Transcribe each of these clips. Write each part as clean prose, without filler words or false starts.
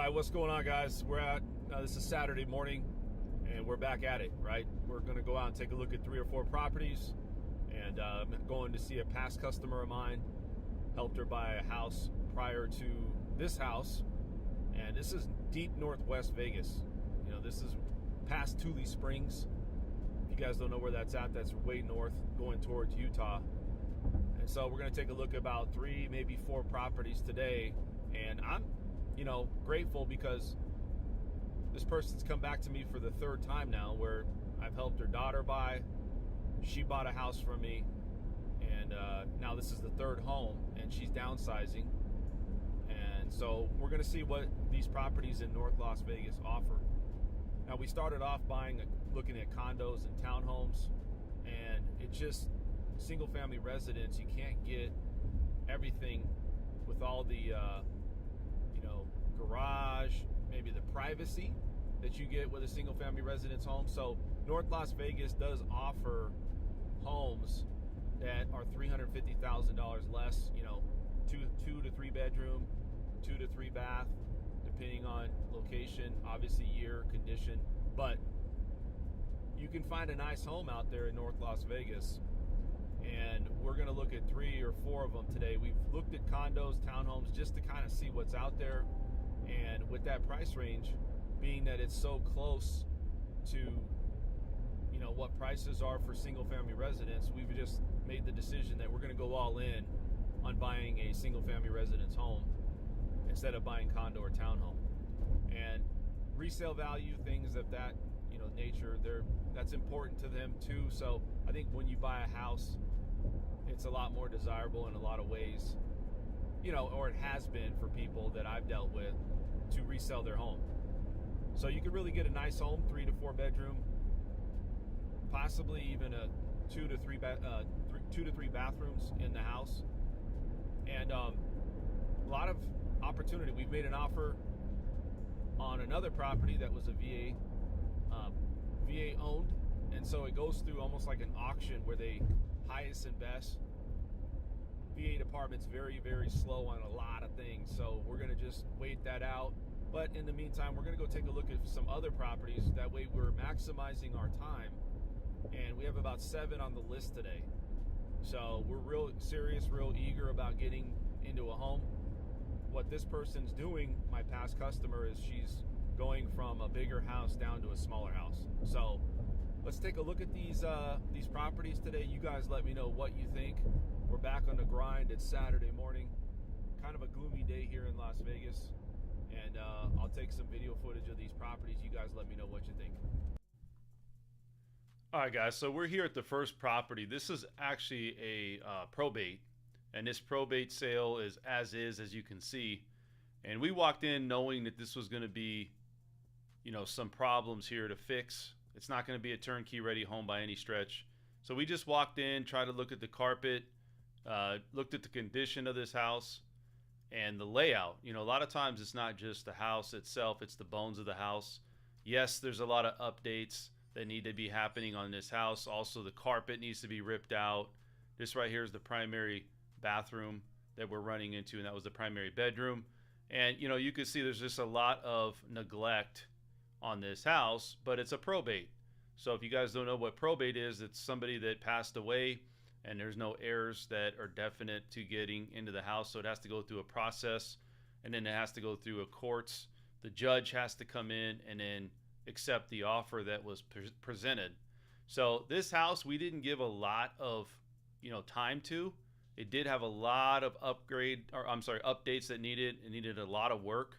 right, what's going on, guys? This is Saturday morning, and we're back at it, right? We're going to go out and take a look at 3 or 4 properties, and I'm going to see a past customer of mine. Helped her buy a house prior to this house, and this is deep northwest Vegas. You know, this is past Tule Springs. If you guys don't know where that's at, that's way north, going towards Utah. And so we're going to take a look at about 3, maybe 4 properties today, and I'm grateful because this person's come back to me for the 3rd time now, where I've helped her daughter buy. She bought a house from me, and now this is the 3rd home, and she's downsizing. And so we're going to see what these properties in North Las Vegas offer. Now, we started off looking at condos and townhomes, and it's just single-family residence. You can't get everything with all the garage, maybe the privacy that you get with a single-family residence home. So North Las Vegas does offer homes that are $350,000 less, 2 to 3 bedroom, 2 to 3 bath, depending on location, obviously year, condition. But you can find a nice home out there in North Las Vegas, and we're going to look at 3 or 4 of them today. We've looked at condos, townhomes, just to kind of see what's out there. And with that price range, being that it's so close to what prices are for single family residence, we've just made the decision that we're going to go all in on buying a single family residence home instead of buying condo or townhome. And resale value, things of that nature, that's important to them too. So I think when you buy a house, it's a lot more desirable in a lot of ways, or it has been for people that I've dealt with, to resell their home. So you could really get a nice home, 3 to 4 bedroom, possibly even a 2 to 3 bathrooms in the house, and a lot of opportunity. We've made an offer on another property that was a VA owned, and so it goes through almost like an auction where they highest and best. VA department's very, very slow on a lot of things, so we're going to just wait that out. But in the meantime, we're going to go take a look at some other properties. That way we're maximizing our time, and we have about 7 on the list today. So we're real serious, real eager about getting into a home. What this person's doing, my past customer, is she's going from a bigger house down to a smaller house. So let's take a look at these properties today. You guys let me know what you think. We're back on the grind. It's Saturday morning. Kind of a gloomy day here in Las Vegas. And I'll take some video footage of these properties. You guys let me know what you think. All right, guys. So we're here at the first property. This is actually a probate. And this probate sale is as you can see. And we walked in knowing that this was going to be, some problems here to fix. It's not going to be a turnkey ready home by any stretch. So we just walked in, tried to look at the carpet, looked at the condition of this house and the layout. A lot of times it's not just the house itself, it's the bones of the house. Yes, there's a lot of updates that need to be happening on this house. Also, the carpet needs to be ripped out. This right here is the primary bathroom that we're running into, and that was the primary bedroom. And you can see there's just a lot of neglect on this house, but it's a probate. So if you guys don't know what probate is, it's somebody that passed away and there's no heirs that are definite to getting into the house. So it has to go through a process, and then it has to go through a courts. The judge has to come in and then accept the offer that was presented. So this house, we didn't give a lot of time to. It did have a lot of updates that needed a lot of work.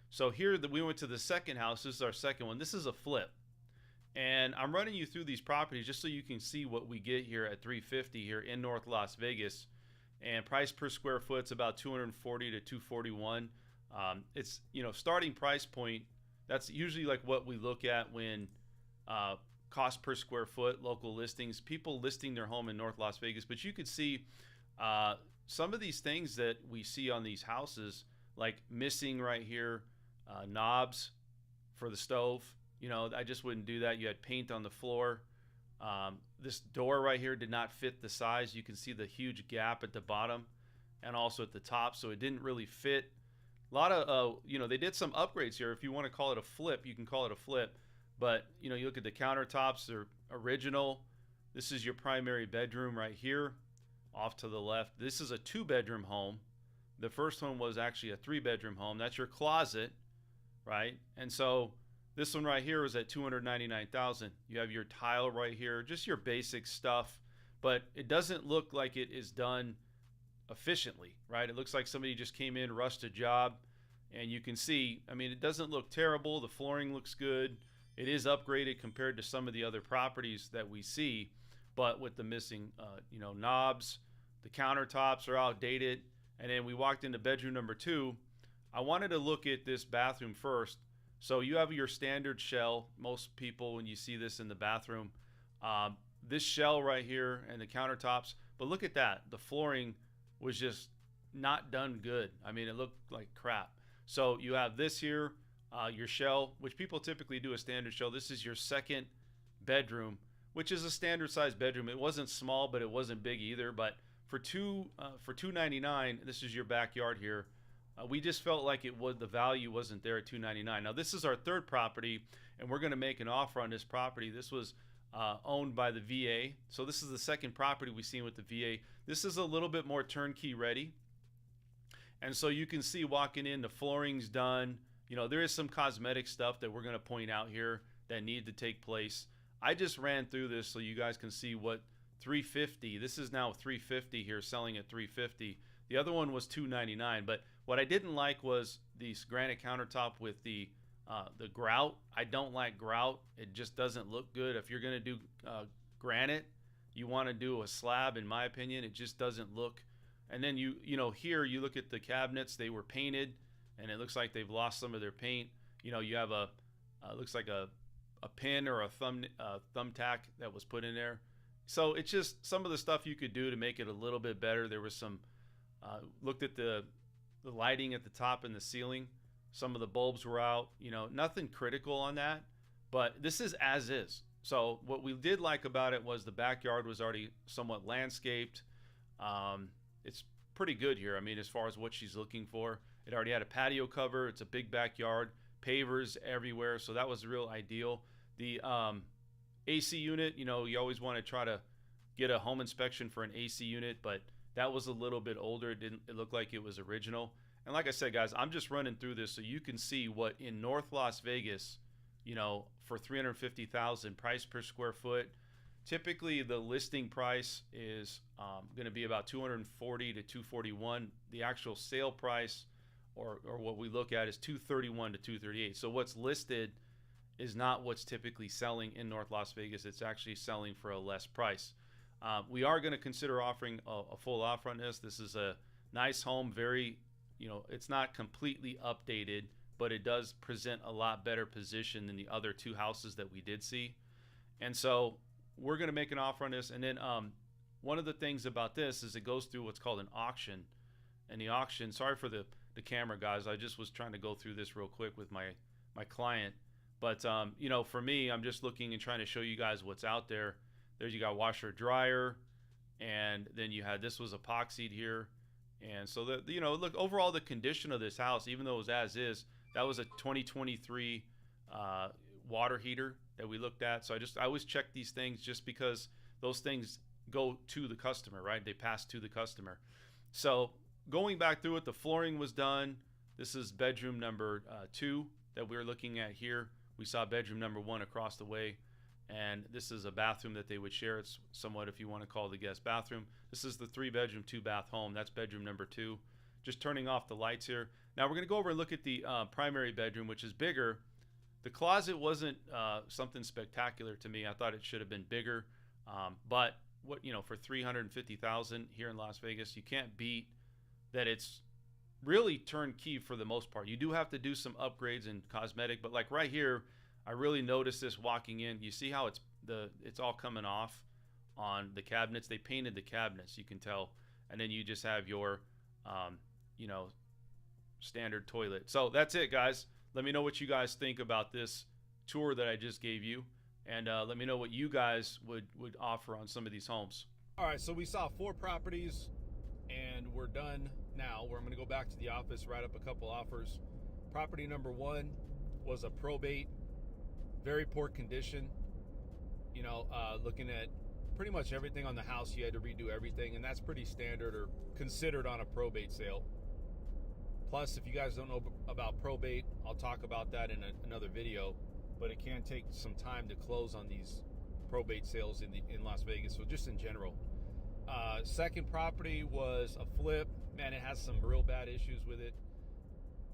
So here we went to the second house. This is our second one. This is a flip. And I'm running you through these properties just so you can see what we get here at $350 here in North Las Vegas. And price per square foot is about $240 to $241. It's starting price point. That's usually like what we look at when cost per square foot, local listings, people listing their home in North Las Vegas. But you could see some of these things that we see on these houses, like missing right here, knobs for the stove. I just wouldn't do that. You had paint on the floor. This door right here did not fit the size. You can see the huge gap at the bottom and also at the top, so it didn't really fit A lot of, they did some upgrades here. If you want to call it a flip, you can call it a flip. But, you look at the countertops, they're original. This is your primary bedroom right here off to the left. This is a 2-bedroom home. The first one was actually a 3-bedroom home. That's your closet, right? And so this one right here is at $299,000. You have your tile right here, just your basic stuff, but it doesn't look like it is done efficiently, right? It looks like somebody just came in, rushed a job, and you can see, I mean, it doesn't look terrible. The flooring looks good. It is upgraded compared to some of the other properties that we see, but with the missing, knobs, the countertops are outdated. And then we walked into bedroom number 2. I wanted to look at this bathroom first. So you have your standard shell. Most people, when you see this in the bathroom, this shell right here and the countertops, but look at that. The flooring was just not done good. I mean, it looked like crap. So you have this here, your shell, which people typically do a standard shell. This is your second bedroom, which is a standard size bedroom. It wasn't small, but it wasn't big either. But for $299, this is your backyard here. We just felt like the value wasn't there at $299. Now this is our third property, and we're going to make an offer on this property. This was owned by the VA, so this is the second property we've seen with the VA. This is a little bit more turnkey ready, and so you can see walking in, the flooring's done. There is some cosmetic stuff that we're going to point out here that need to take place. I just ran through this so you guys can see what $350. This is now $350 here, selling at $350. The other one was $299. But what I didn't like was these granite countertop with the grout. I don't like grout. It just doesn't look good. If you're going to do granite, you want to do a slab. In my opinion, it just doesn't look. And then here you look at the cabinets. They were painted, and it looks like they've lost some of their paint. You have looks like a pin or a thumbtack that was put in there. So it's just some of the stuff you could do to make it a little bit better. There was some, looked at the lighting at the top and the ceiling. Some of the bulbs were out, nothing critical on that, but this is as is. So what we did like about it was the backyard was already somewhat landscaped. It's pretty good here. I mean, as far as what she's looking for, it already had a patio cover. It's a big backyard, pavers everywhere. So that was real ideal. The, AC unit, you always want to try to get a home inspection for an AC unit, but that was a little bit older. It looked like it was original. And like I said, guys, I'm just running through this so you can see what in North Las Vegas, for $350,000 price per square foot. Typically, the listing price is going to be about $240 to $241. The actual sale price, or what we look at, is $231 to $238. So what's listed is not what's typically selling in North Las Vegas. It's actually selling for a less price. We are going to consider offering a full offer on this. This is a nice home, very, it's not completely updated, but it does present a lot better position than the other 2 houses that we did see. And so we're going to make an offer on this. And then one of the things about this is it goes through what's called an auction. And the auction, sorry for the camera, guys. I just was trying to go through this real quick with my client. But, for me, I'm just looking and trying to show you guys what's out there. There's, you got washer dryer, and then you had, this was epoxied here. And so, look, overall, the condition of this house, even though it was as is, that was a 2023 water heater that we looked at. So I always check these things just because those things go to the customer, right? They pass to the customer. So going back through it, the flooring was done. This is bedroom number 2 that we're looking at here. We saw bedroom number 1 across the way, and this is a bathroom that they would share. It's somewhat, if you want to call the guest bathroom. This is the 3-bedroom, 2-bath home. That's bedroom number 2. Just turning off the lights here. Now we're going to go over and look at the primary bedroom, which is bigger. The closet wasn't something spectacular to me. I thought it should have been bigger, but for $350,000 here in Las Vegas, you can't beat that. It's really turnkey for the most part. You do have to do some upgrades and cosmetic, but like right here, I really noticed this walking in. You see how it's all coming off on the cabinets. They painted the cabinets, you can tell, and then you just have your standard toilet. So that's it, guys. Let me know what you guys think about this tour that I just gave you, and let me know what you guys would offer on some of these homes. All right, so we saw 4 properties, and we're done now. Where I'm going to go back to the office, write up a couple offers. Property number 1 was a probate, very poor condition. You know, looking at pretty much everything on the house, you had to redo everything, and that's pretty standard or considered on a probate sale. Plus, if you guys don't know about probate, I'll talk about that in another video, but it can take some time to close on these probate sales in Las Vegas, so just in general. Second property was a flip. Man, it has some real bad issues with it.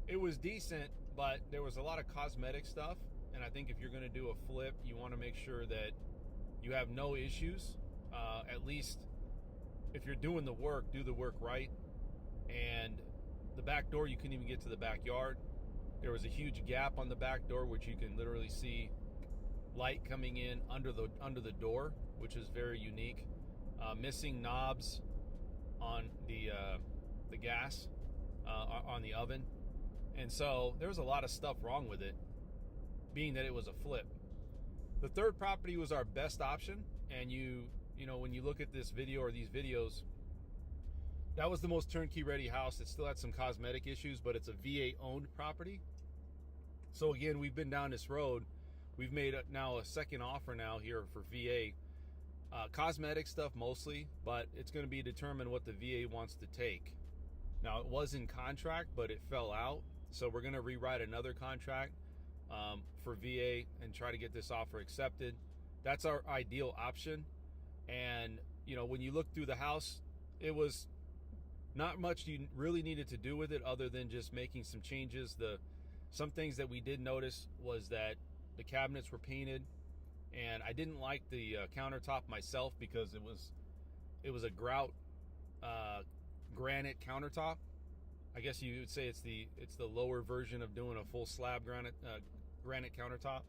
It was decent, but there was a lot of cosmetic stuff, and I think if you're going to do a flip, you want to make sure that you have no issues. At least if you're doing the work, do the work right. And the back door, you couldn't even get to the backyard. There was a huge gap on the back door, which you can literally see light coming in under the door, which is very unique. Missing knobs on the gas on the oven, and so there was a lot of stuff wrong with it, being that it was a flip. The third property was our best option, and you know, when you look at this video or these videos, that was the most turnkey ready house. It still had some cosmetic issues, but it's a VA owned property. So again, we've been down this road. We've made now a second offer now here for VA. Cosmetic stuff mostly, but it's going to be determined what the VA wants to take. Now, it was in contract, but it fell out. So we're going to rewrite another contract for VA and try to get this offer accepted. That's our ideal option. And, you know, when you look through the house, it was not much you really needed to do with it other than just making some changes. Some things that we did notice was that the cabinets were painted, and I didn't like the countertop myself because it was a grout granite countertop. I guess you would say it's the lower version of doing a full slab granite countertop.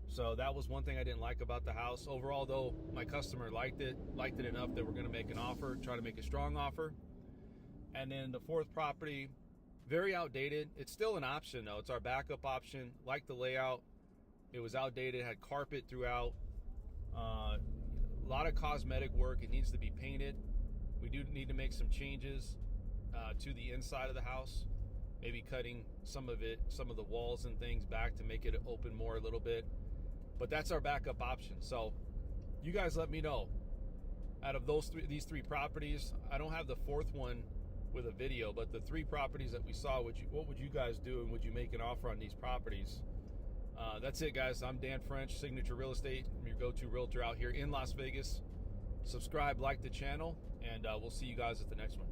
So that was one thing I didn't like about the house. Overall, though, my customer liked it enough that we're going to make an offer, try to make a strong offer. And then the fourth property, very outdated. It's still an option, though. It's our backup option. Like the layout. It was outdated, had carpet throughout. A lot of cosmetic work. It needs to be painted. We do need to make some changes to the inside of the house. Maybe cutting some of the walls and things back to make it open more a little bit. But that's our backup option. So you guys let me know. Out of these three properties, I don't have the fourth one with a video, but the three properties that we saw, what would you guys do, and would you make an offer on these properties? That's it, guys. I'm Dan French, Signature Real Estate. I'm your go-to realtor out here in Las Vegas. Subscribe, like the channel, and we'll see you guys at the next one.